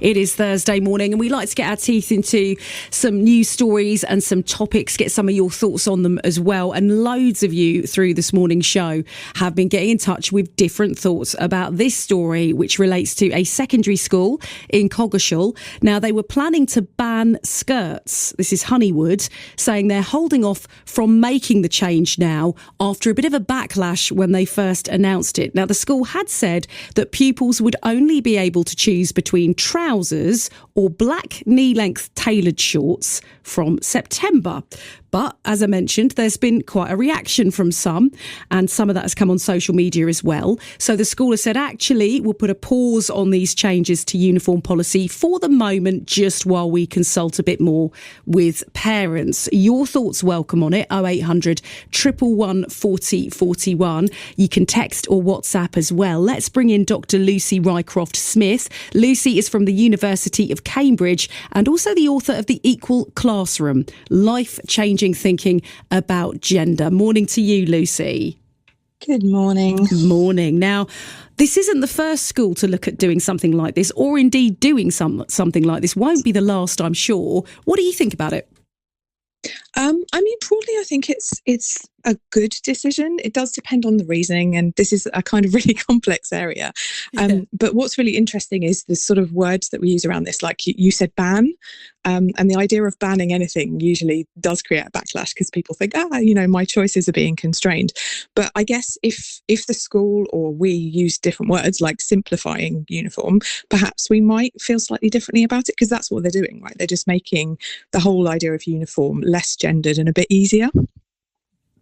It is Thursday morning and we like to get our teeth into some news stories and some topics, get some of your thoughts on them as well. And loads of you through this morning's show have been getting in touch with different thoughts about this story, which relates to a secondary school in Coggeshall. Now, they were planning to ban skirts. This is Honeywood saying they're holding off from making the change now after a bit of a backlash when they first announced it. Now, the school had said that pupils would only be able to choose between trousers or black knee-length tailored shorts from September. But as I mentioned, there's been quite a reaction from some, and some of that has come on social media as well. So the school has said, actually, we'll put a pause on these changes to uniform policy for the moment, just while we consult a bit more with parents. Your thoughts welcome on it, 0800 111 40 41. You can text or WhatsApp as well. Let's bring in Dr. Lucy Rycroft-Smith. Lucy is from the University of Cambridge and also the author of The Equal Classroom, Life-Changing Thinking About Gender. Morning to you, Lucy. Good morning. Morning. Now, this isn't the first school to look at doing something like this, or indeed doing something like this. Won't be the last, I'm sure. What do you think about it? Broadly, I think it's a good decision. It does depend on the reasoning, and this is a kind of really complex area. But what's really interesting is the sort of words that we use around this. Like you said, ban, and the idea of banning anything usually does create a backlash because people think, my choices are being constrained. But I guess if the school or we use different words like simplifying uniform, perhaps we might feel slightly differently about it because that's what they're doing, right? They're just making the whole idea of uniform less gendered and a bit easier.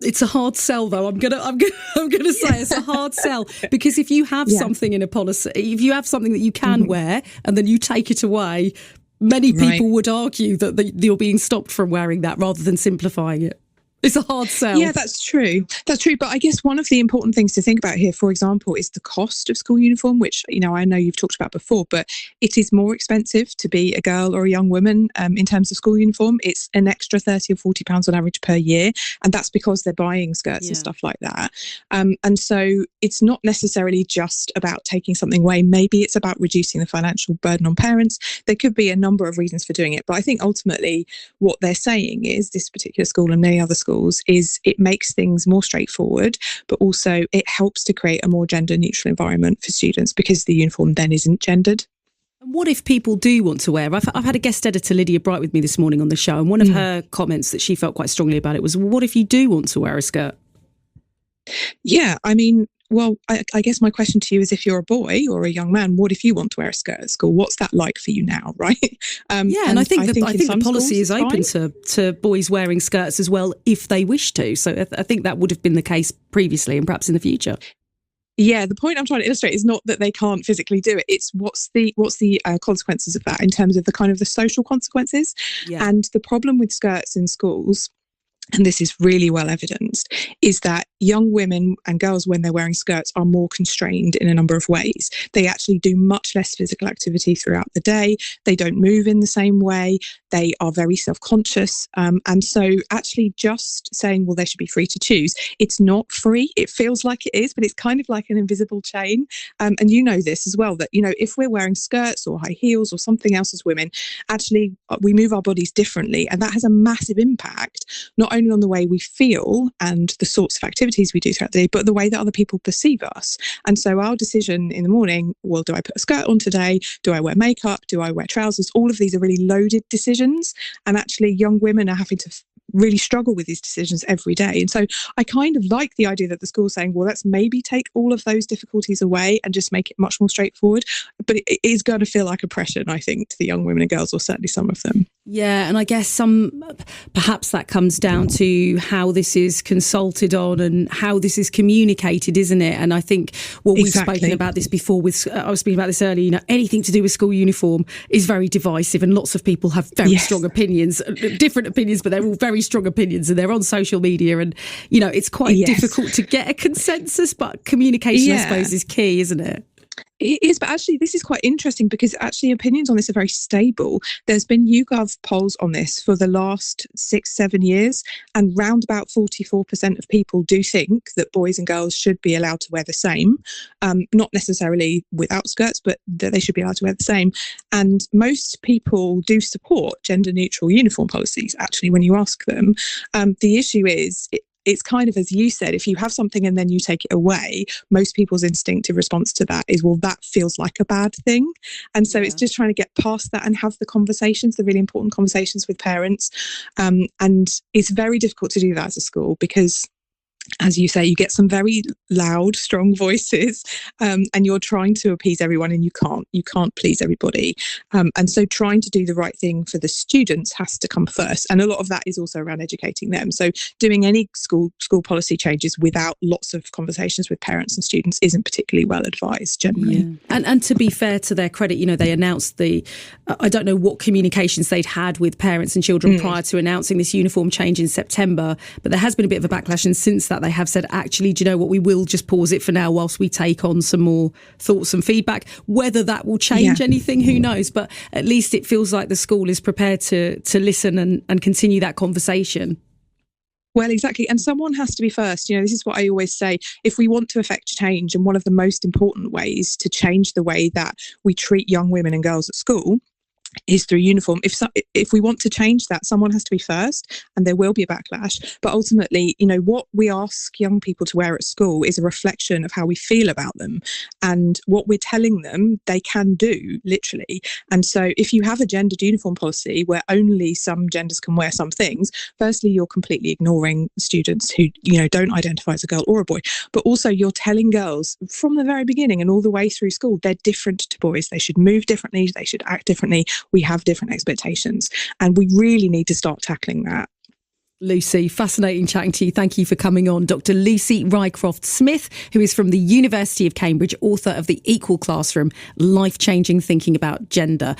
It's a hard sell, though. I'm gonna say it's a hard sell, because if you have something in a policy, if you have something that you can wear and then you take it away, many people would argue that you're being stopped from wearing that rather than simplifying it. It's a hard sell. Yeah, that's true. That's true. But I guess one of the important things to think about here, for example, is the cost of school uniform, which, I know you've talked about before, but it is more expensive to be a girl or a young woman in terms of school uniform. It's an extra £30 or £40 on average per year. And that's because they're buying skirts and stuff like that. And so it's not necessarily just about taking something away. Maybe it's about reducing the financial burden on parents. There could be a number of reasons for doing it. But I think ultimately what they're saying is, this particular school and many other schools, is it makes things more straightforward, but also it helps to create a more gender neutral environment for students because the uniform then isn't gendered. What if people do want to wear? I've had a guest editor, Lydia Bright, with me this morning on the show, and one of her comments that she felt quite strongly about it was, what if you do want to wear a skirt? Yeah, well, I guess my question to you is, if you're a boy or a young man, what if you want to wear a skirt at school? What's that like for you now, right? And I think the policy is open to boys wearing skirts as well if they wish to. So I think that would have been the case previously and perhaps in the future. Yeah, the point I'm trying to illustrate is not that they can't physically do it. It's what's the consequences of that in terms of the social consequences. Yeah. And the problem with skirts in schools, and this is really well evidenced, is that young women and girls, when they're wearing skirts, are more constrained in a number of ways. They actually do much less physical activity throughout the day. They don't move in the same way. They are very self-conscious. And so actually just saying, well, they should be free to choose, it's not free. It feels like it is, but it's kind of like an invisible chain. And you know this as well, that, if we're wearing skirts or high heels or something else as women, actually we move our bodies differently. And that has a massive impact, not only on the way we feel and the sorts of activities we do throughout the day, but the way that other people perceive us. And so our decision in the morning, well, do I put a skirt on today? Do I wear makeup? Do I wear trousers? All of these are really loaded decisions. And actually young women are having to really struggle with these decisions every day. And so I kind of like the idea that the school's saying, well, let's maybe take all of those difficulties away and just make it much more straightforward. But it is going to feel like oppression, I think, to the young women and girls, or certainly some of them. Yeah, and I guess perhaps that comes down to how this is consulted on and how this is communicated, isn't it? And I think we've spoken about this before. I was speaking about this earlier. Anything to do with school uniform is very divisive, and lots of people have very strong opinions, different opinions, but they're all very strong opinions, and they're on social media, and it's quite difficult to get a consensus. But communication, I suppose, is key, isn't it? It is, but actually this is quite interesting because actually opinions on this are very stable. There's been YouGov polls on this for the last 6-7 years, and round about 44% of people do think that boys and girls should be allowed to wear the same, not necessarily without skirts, but that they should be allowed to wear the same. And most people do support gender neutral uniform policies, actually, when you ask them. The issue is, it's kind of, as you said, if you have something and then you take it away, most people's instinctive response to that is, well, that feels like a bad thing. And so it's just trying to get past that and have the conversations, the really important conversations with parents. And it's very difficult to do that as a school because, as you say, you get some very loud, strong voices, and you're trying to appease everyone, and you can't please everybody. And so trying to do the right thing for the students has to come first. And a lot of that is also around educating them. So doing any school policy changes without lots of conversations with parents and students isn't particularly well advised generally. Yeah. And to be fair to their credit, they announced I don't know what communications they'd had with parents and children prior to announcing this uniform change in September, but there has been a bit of a backlash, and since that they have said, actually, do you know what, we will just pause it for now whilst we take on some more thoughts and feedback. Whether that will change anything, who knows, but at least it feels like the school is prepared to listen and continue that conversation. Well, exactly. And someone has to be first. This is what I always say. If we want to affect change, and one of the most important ways to change the way that we treat young women and girls at school is through uniform. If we want to change that, someone has to be first, and there will be a backlash. But ultimately, what we ask young people to wear at school is a reflection of how we feel about them, and what we're telling them they can do, literally. And so if you have a gendered uniform policy where only some genders can wear some things, firstly, you're completely ignoring students who, don't identify as a girl or a boy. But also you're telling girls from the very beginning and all the way through school, they're different to boys. They should move differently. They should act differently. We have different expectations, and we really need to start tackling that. Lucy, fascinating chatting to you. Thank you for coming on. Dr. Lucy Rycroft-Smith, who is from the University of Cambridge, author of The Equal Classroom, Life-Changing Thinking About Gender.